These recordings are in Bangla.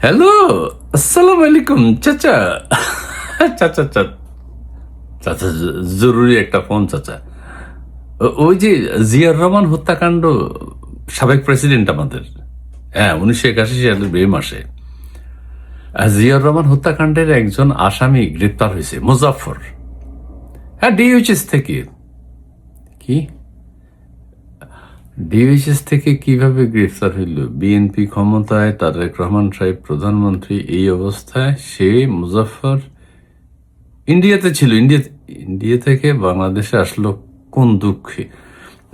হ্যালো, আসসালামু আলাইকুম চাচা। চাচা চাচা চাচা, জরুরি একটা ফোন চাচা। ওই যে জিয়াউর রহমান হত্যাকাণ্ড, সাবেক প্রেসিডেন্ট আমাদের, হ্যাঁ 1981 সালের মে মাসে জিয়াউর রহমান হত্যাকাণ্ডের একজন আসামি গ্রেপ্তার হয়েছে, মুজাফফর। হ্যাঁ, ডিএইচএস থেকে। কি ডিএইচএস থেকে কিভাবে গ্রেফতার হইল? বিএনপি ক্ষমতায়, তারেক রহমান সাহেব প্রধানমন্ত্রী, এই অবস্থায় সে মুজাফফর ইন্ডিয়াতে ছিল। ইন্ডিয়া থেকে বাংলাদেশে আসলো কোন দুঃখে?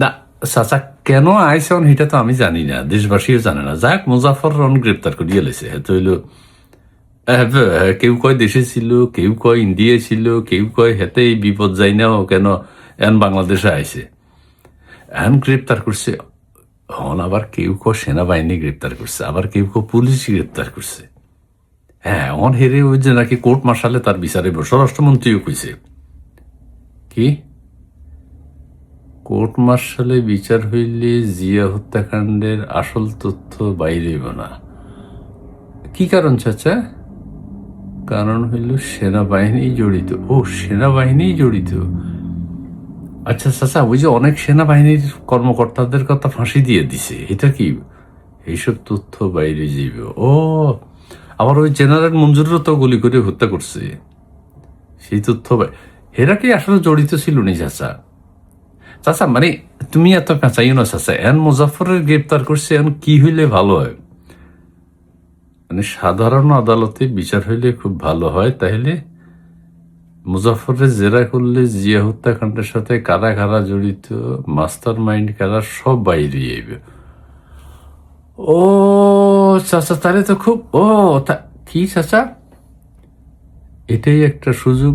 না চাচা, কেন আইসন এটা তো আমি জানি না, দেশবাসীও জানে না। যাক, মুজাফফর রহমান গ্রেপ্তার করিয়া লেছে। হয়তো হইল কেউ কয় দেশে ছিল, কেউ কয় ইন্ডিয়া ছিল, কেউ কয় হেতে এই বিপদ যাই না ও কেন এন বাংলাদেশে আইছে, এন গ্রেপ্তার করছে। হন আবার কেউ কয় সেনাবাহিনী গ্রেপ্তার করছে, আবার কেউ কয় পুলিশ গ্রেপ্তার করছে। হ্যাঁ, অন হেরে ওই যে নাকি কোর্ট মার্শালে তার বিচারে স্বরাষ্ট্রমন্ত্রীও কইছে। কি কোর্ট মার্শালে বিচার হইলে জিয়া হত্যাকাণ্ডের আসল তথ্য বাইরে হইব না? কি কারণ চাচা? কারণ হইল সেনাবাহিনী জড়িত। ও, সেনাবাহিনী জড়িত। আচ্ছা চাচা, ওই যে অনেক সেনাবাহিনীর কর্মকর্তাদের কথা ফাঁসি দিয়ে দিছে, এটা কি এইসব তথ্য বাইরে যাইব? ও, আবার ওই জেনারেল মঞ্জুরও তো গুলি করে হত্যা করছে, সেই তথ্য এরা কি আসলে জড়িত ছিল নি চাচা? চাচা মানে তুমি এত পেঁচাইও না চাচা। এন মুজাফফরের গ্রেপ্তার করছে, এখন কি হইলে ভালো হয়? মানে সাধারণ আদালতে বিচার হইলে খুব ভালো হয়। তাহলে মুজাফফরের জেরা করলে জিয়া হত্যাকাণ্ডের সাথে কারা কারা জড়িত, মাস্টার মাইন্ড কারা, সব বাইরে যাইবে। ও চাচা, তাহলে তো খুব কি চাচা, এটাই একটা সুযোগ।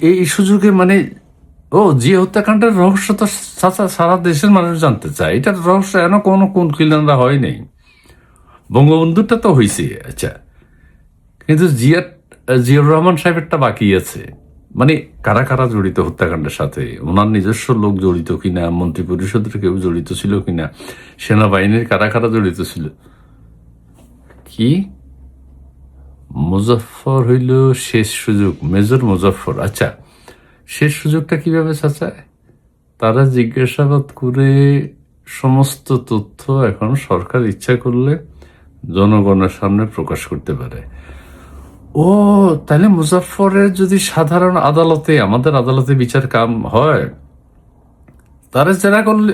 এই সুযোগে মানে জিয়া হত্যাকাণ্ডের রহস্য তো চাচা সারা দেশের মানুষ জানতে চায়। এটার রহস্য এন কোন কিলানরা হয় নাই। বঙ্গবন্ধুরটা তো হয়েছে, আচ্ছা, কিন্তু জিয়াউর রহমান সাহেবেরটা বাকি আছে। মানে কারা কারা জড়িত হত্যাকাণ্ডের সাথে, ওনার নিজস্ব লোক জড়িত কিনা, মন্ত্রী পরিষদের কেউ জড়িত ছিল কিনা, সেনাবাহিনীর কারা কারা জড়িত ছিল। কি মুজাফফর হইল শেষ সুযোগ, মেজর মুজাফফর। আচ্ছা, শেষ সুযোগটা কিভাবে চাচা? তারা জিজ্ঞাসাবাদ করে সমস্ত তথ্য এখন সরকার ইচ্ছা করলে জনগণের সামনে প্রকাশ করতে পারে। ও, তাহলে মুজাফফরের যদি সাধারণ আদালতে, আমাদের আদালতে বিচার কাম হয়, তারা যারা করলে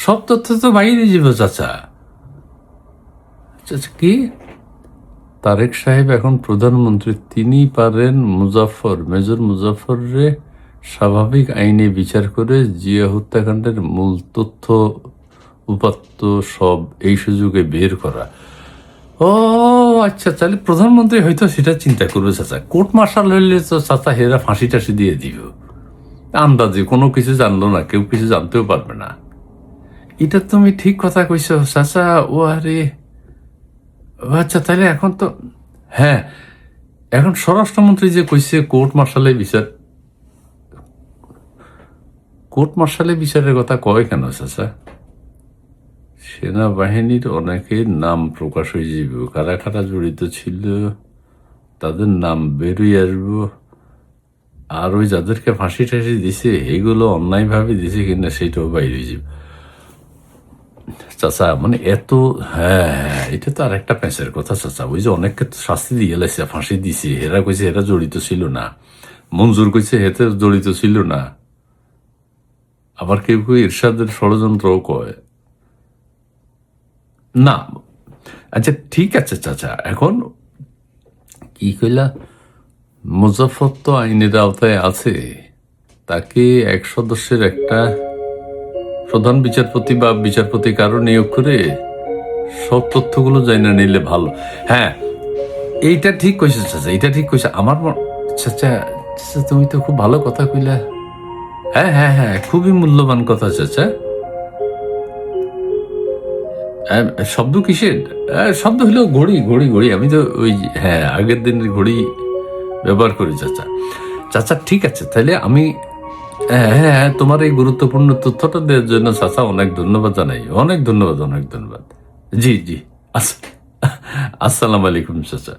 সব তথ্য তো বাইরে যাবে চাচা। চাচা কি, তারেক সাহেব এখন প্রধানমন্ত্রী, তিনি পারেন মেজর মুজাফফরে স্বাভাবিক আইনে বিচার করে জিয়া হত্যাকাণ্ডের মূল তথ্য উপাত্ত সব এই সুযোগে বের করা। ও আচ্ছা, তাহলে প্রধানমন্ত্রী হয়তো সেটা চিন্তা করবে চাচা। কোর্ট মার্শাল হইলে তো চাচা হেরা ফাঁসি টাসি দিয়ে দিব। আন্দাজে কোনো কিছু জানলো না, কেউ কিছু জানতেও পারবে না। এটা তুমি ঠিক কথা কইছ চাচা। ও আরে, আচ্ছা, তাহলে এখন তো, হ্যাঁ, এখন স্বরাষ্ট্রমন্ত্রী যে কইছে কোর্ট মার্শালে বিচারের কথা কয় কেন চাচা? সেনাবাহিনীর অনেকের নাম প্রকাশ হয়ে যাবে, কারা কারা জড়িত ছিল তাদের নাম বেরিয়ে আসবো। আর ওই যাদেরকে ফাঁসি টাসি দিছে এগুলো অন্যায়ভাবে দিছে কিনা সেটাও বাইরে যাবে চাচা। মানে এত, হ্যাঁ, এটা তো আর একটা প্যাঁচের কথা চাচা। ওই যে অনেককে শাস্তি দিয়ে লাইছে, ফাঁসি দিছে, হেরা কইছে হেরা জড়িত ছিল না, মঞ্জুর কইছে হেতে জড়িত ছিল না, আবার কেউ কেউ ইরশাদের ষড়যন্ত্রও কয় না। আচ্ছা ঠিক আছে চাচা, এখন কি কইলা, মুজাফফর তো আইনের আওতায় আছে, তাকে এক সদস্যের একটা প্রধান বিচারপতি বা বিচারপতি কারো নিয়োগ করে সব তথ্যগুলো জানা নিলে ভালো। হ্যাঁ, এইটা ঠিক কইছে চাচা, এটা ঠিক কইছে আমার চাচা। তুমি তো খুব ভালো কথা কইলা। হ্যাঁ হ্যাঁ হ্যাঁ, খুবই মূল্যবান কথা চাচা। শব্দ কিসের? শব্দ হলো ঘড়ি ঘড়ি ঘড়ি। আমি তো ওই, হ্যাঁ, আগের দিনের ঘড়ি ব্যবহার করি চাচা। চাচা ঠিক আছে, তাহলে আমি, হ্যাঁ হ্যাঁ, তোমার এই গুরুত্বপূর্ণ তথ্যটা দেওয়ার জন্য চাচা অনেক ধন্যবাদ জানাই। অনেক ধন্যবাদ, অনেক ধন্যবাদ। জি জি। আস- আসসালামু আলাইকুম চাচা।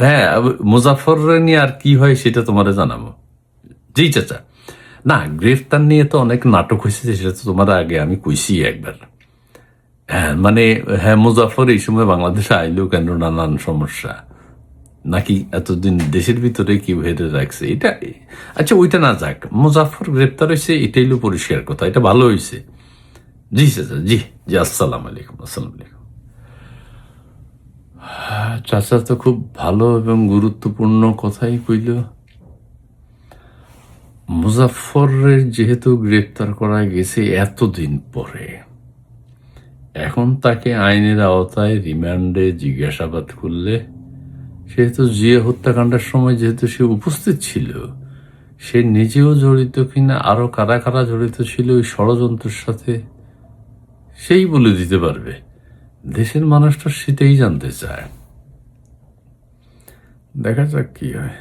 হ্যাঁ, মুজাফর নিয়ে আর কি হয় সেটা তোমারে জানাবো। জি চাচা। না, গ্রেফতার নিয়ে তো অনেক নাটক হয়েছে, সেটা তো তোমার আগে আমি কইছি একবার। হ্যাঁ মানে, হ্যাঁ মুজাফর এই সময় বাংলাদেশে আইলেও কেন নানান সমস্যা, নাকি এতদিন দেশের ভিতরে কি ভেবে রাখছে এটা। আচ্ছা ওইটা না যাক, মুজাফর গ্রেপ্তার হয়েছে এটাই হলো পরিষ্কার কথা, এটা ভালো হয়েছে। জি চাচা, জি জি, আসসালাম আলাইকুম, আসসালাম আলাইকুম। চাচা তো খুব ভালো এবং গুরুত্বপূর্ণ কথাই কইল। মুজাফফরের যেহেতু গ্রেপ্তার করা গেছে এতদিন পরে, এখন তাকে আইনের আওতায় রিমান্ডে জিজ্ঞাসাবাদ করলে, সেহেতু জিয়া হত্যাকাণ্ডের সময় যেহেতু সে উপস্থিত ছিল, সে নিজেও জড়িত কিনা আরো কারা কারা জড়িত ছিল ওই ষড়যন্ত্রের সাথে, সেই বলে দিতে পারবে। দেশের মানুষটা সেটাই জানতে চায়। দেখা যাক কি হয়।